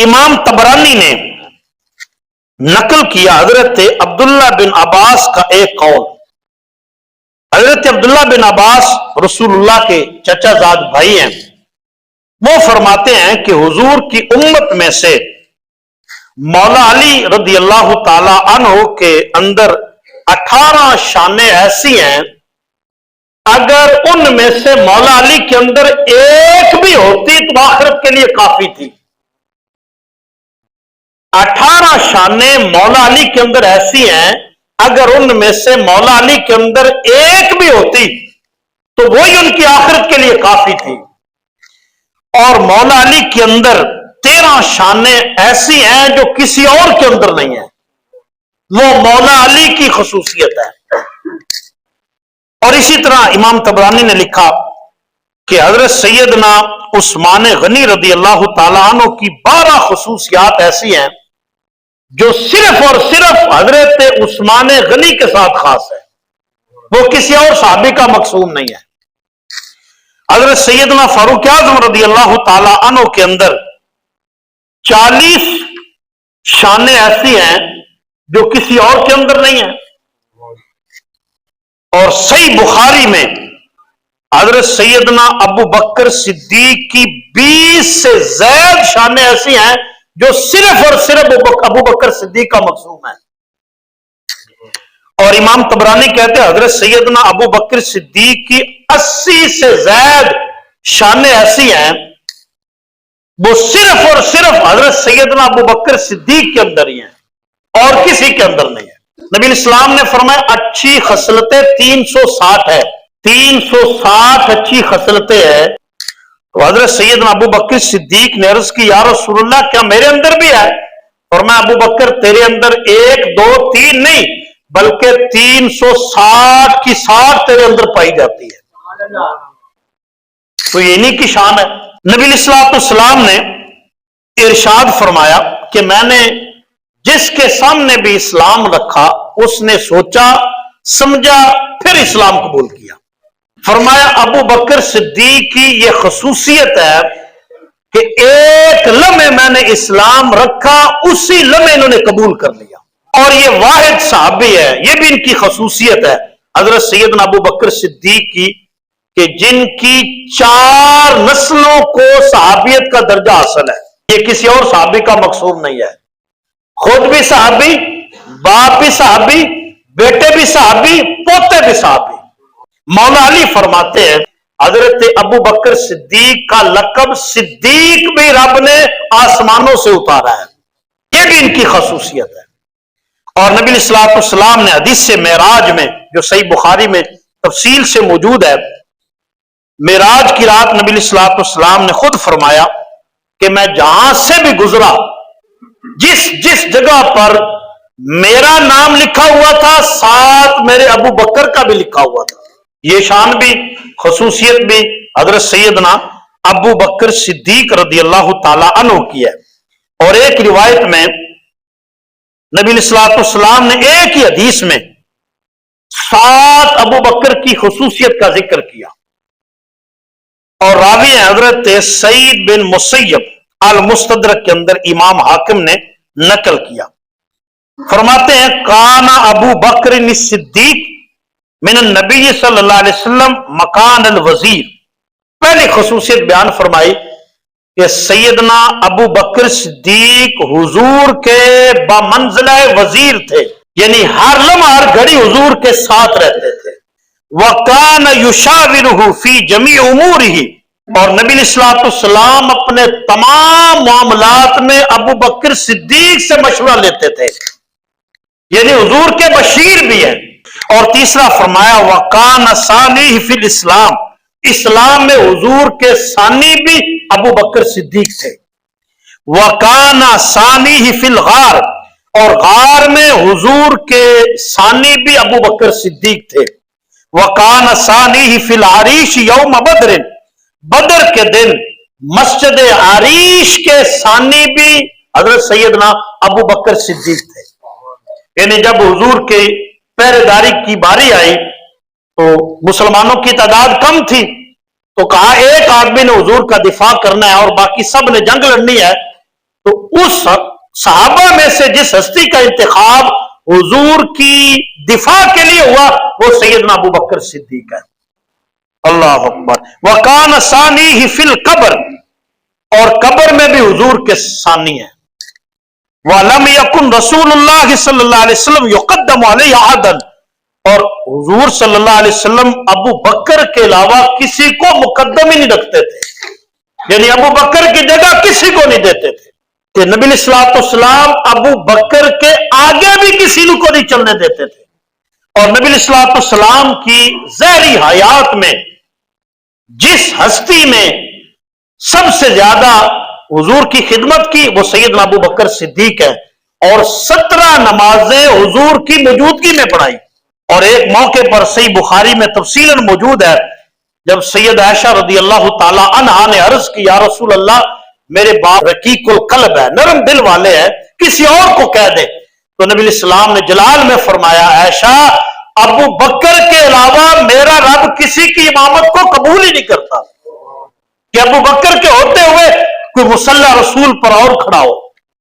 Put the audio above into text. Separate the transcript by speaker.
Speaker 1: امام طبرانی نے نقل کیا حضرت عبداللہ بن عباس کا ایک قول. حضرت عبداللہ بن عباس رسول اللہ کے چچا زاد بھائی ہیں. وہ فرماتے ہیں کہ حضور کی امت میں سے مولا علی رضی اللہ تعالی عنہ کے اندر 18 شانیں ایسی ہیں، اگر ان میں سے مولا علی کے اندر ایک بھی ہوتی تو آخرت کے لیے کافی تھی. 18 شانیں مولا علی کے اندر ایسی ہیں، اگر ان میں سے مولا علی کے اندر ایک بھی ہوتی تو وہی ان کی آخرت کے لیے کافی تھی. اور مولا علی کے اندر 13 شانیں ایسی ہیں جو کسی اور کے اندر نہیں ہیں. وہ مولا علی کی خصوصیت ہے. اور اسی طرح امام طبرانی نے لکھا کہ حضرت سیدنا عثمان غنی رضی اللہ تعالیٰ عنہ کی 12 خصوصیات ایسی ہیں جو صرف اور صرف حضرت عثمان غنی کے ساتھ خاص ہے، وہ کسی اور صحابی کا مقصود نہیں ہے. حضرت سیدنا فاروق اعظم رضی اللہ تعالیٰ عنہ کے اندر 40 شانیں ایسی ہیں جو کسی اور کے اندر نہیں ہیں. اور صحیح بخاری میں حضرت سیدنا ابو بکر صدیق کی 20 سے زائد شانیں ایسی ہیں جو صرف اور صرف ابو بکر صدیق کا مقصود ہے. اور امام طبرانی کہتے ہیں حضرت سیدنا ابو بکر صدیق کی 80 سے زائد شانیں ایسی ہیں وہ صرف اور صرف حضرت سیدنا ابو بکر صدیق کے اندر ہی ہیں اور کسی کے اندر نہیں ہے. نبی اسلام نے فرمایا اچھی خصلتیں 360 ہے، 360 اچھی خصلتیں ہیں. تو حضرت سیدنا ابو بکر صدیق نے عرض کی یا رسول اللہ کیا میرے اندر بھی ہے؟ فرمایا ابو بکر تیرے اندر 1 2 3 نہیں بلکہ 360 کی 60 تیرے اندر پائی جاتی ہے. تو یہ انہی کی شان ہے. نبی علیہ السلام نے ارشاد فرمایا کہ میں نے جس کے سامنے بھی اسلام رکھا اس نے سوچا سمجھا پھر اسلام قبول کیا. فرمایا ابو بکر صدیق کی یہ خصوصیت ہے کہ ایک لمحے میں نے اسلام رکھا اسی لمحے انہوں نے قبول کر لیا. اور یہ واحد صحابی ہے، یہ بھی ان کی خصوصیت ہے حضرت سیدنا ابو بکر صدیق کی کہ جن کی 4 نسلوں کو صحابیت کا درجہ حاصل ہے. یہ کسی اور صحابی کا مقصود نہیں ہے. خود بھی صحابی، باپ بھی صحابی، بیٹے بھی صحابی، پوتے بھی صحابی. مولا علی فرماتے ہیں حضرت ابو بکر صدیق کا لقب صدیق بھی رب نے آسمانوں سے اتارا ہے. یہ بھی ان کی خصوصیت ہے. اور نبی صلی اللہ علیہ وسلم نے حدیث سے معراج میں جو صحیح بخاری میں تفصیل سے موجود ہے، معراج کی رات نبی صلی اللہ علیہ وسلم نے خود فرمایا کہ میں جہاں سے بھی گزرا جس جگہ پر میرا نام لکھا ہوا تھا ساتھ میرے ابو بکر کا بھی لکھا ہوا تھا. یہ شان بھی خصوصیت بھی حضرت سیدنا ابو بکر صدیق رضی اللہ تعالی عنہ کی ہے. اور ایک روایت میں نبی صلی اللہ علیہ وسلم نے ایک ہی حدیث میں 7 ابو بکر کی خصوصیت کا ذکر کیا. اور راوی حضرت سعید بن مسیب المستدرک کے اندر امام حاکم نے نقل کیا. فرماتے ہیں کانا ابو بکر الصدیق من النبی صلی اللہ علیہ وسلم مکان الوزیر. پہلی خصوصیت بیان فرمائی کہ سیدنا ابو بکر صدیق حضور کے بمنزلہ وزیر تھے، یعنی ہر لمحہ ہر گھڑی حضور کے ساتھ رہتے تھے. وَكَانَ يُشَاوِرُهُ فِي جَمِيعِ أُمُورِهِ. اور نبی علیہ السلام اپنے تمام معاملات میں ابو بکر صدیق سے مشورہ لیتے تھے، یعنی حضور کے بشیر بھی ہیں. اور تیسرا فرمایا وَكَانَ ثَانِيهِ فِي الْإِسْلَامِ. اسلام میں حضور کے ثانی بھی ابو بکر صدیق تھے. وَكَانَ ثَانِيهِ فِي الْغَارِ. اور غار میں حضور کے ثانی بھی ابو بکر صدیق تھے. وَكَانَ ثَانِيهِ فِي الْعَرِيشِ يَوْمَ بَدْرٍ. بدر کے دن مسجد عریش کے ثانی بھی حضرت سیدنا ابو بکر صدیق تھے. یعنی جب حضور کے پہرے داری کی باری آئی تو مسلمانوں کی تعداد کم تھی تو کہا ایک آدمی نے حضور کا دفاع کرنا ہے اور باقی سب نے جنگ لڑنی ہے تو اس صحابہ میں سے جس ہستی کا انتخاب حضور کی دفاع کے لیے ہوا وہ سیدنا ابو بکر صدیق ہے۔ اللہ اکبر۔ وکان ثانی ہی فی القبر، اور قبر میں بھی حضور کے ثانی ہے۔ وَلَمْ يَكُنْ رسول اللہ صلی اللہ علیہ وسلم يُقَدَّمُ عَلَيْهِ أَحَدًا، اور حضور صلی اللہ علیہ وسلم ابو بکر کے علاوہ کسی کو مقدم ہی نہیں رکھتے تھے، یعنی ابو بکر کی جگہ کسی کو نہیں دیتے تھے، کہ نبی علیہ الصلوۃ والسلام ابو بکر کے آگے بھی کسی کو نہیں چلنے دیتے تھے۔ اور نبی علیہ الصلوۃ والسلام کی ظاہری حیات میں جس ہستی نے سب سے زیادہ حضور کی خدمت کی وہ سیدنا ابو بکر صدیق ہے، اور 17 نمازیں حضور کی موجودگی میں پڑھائی۔ اور ایک موقع پر صحیح بخاری میں تفصیلاً موجود ہے، جب سید عائشہ رضی اللہ تعالی عنہا نے عرض کی یا رسول اللہ میرے باپ رقیق القلب ہے، نرم دل والے ہیں، کسی اور کو کہہ دے۔ تو نبی علیہ السلام نے جلال میں فرمایا عائشہ ابو بکر کے علاوہ میرا رب کسی کی امامت کو قبول ہی نہیں کرتا، کہ ابو بکر کے ہوتے ہوئے کوئی مصلی رسول پر اور کھڑا ہو۔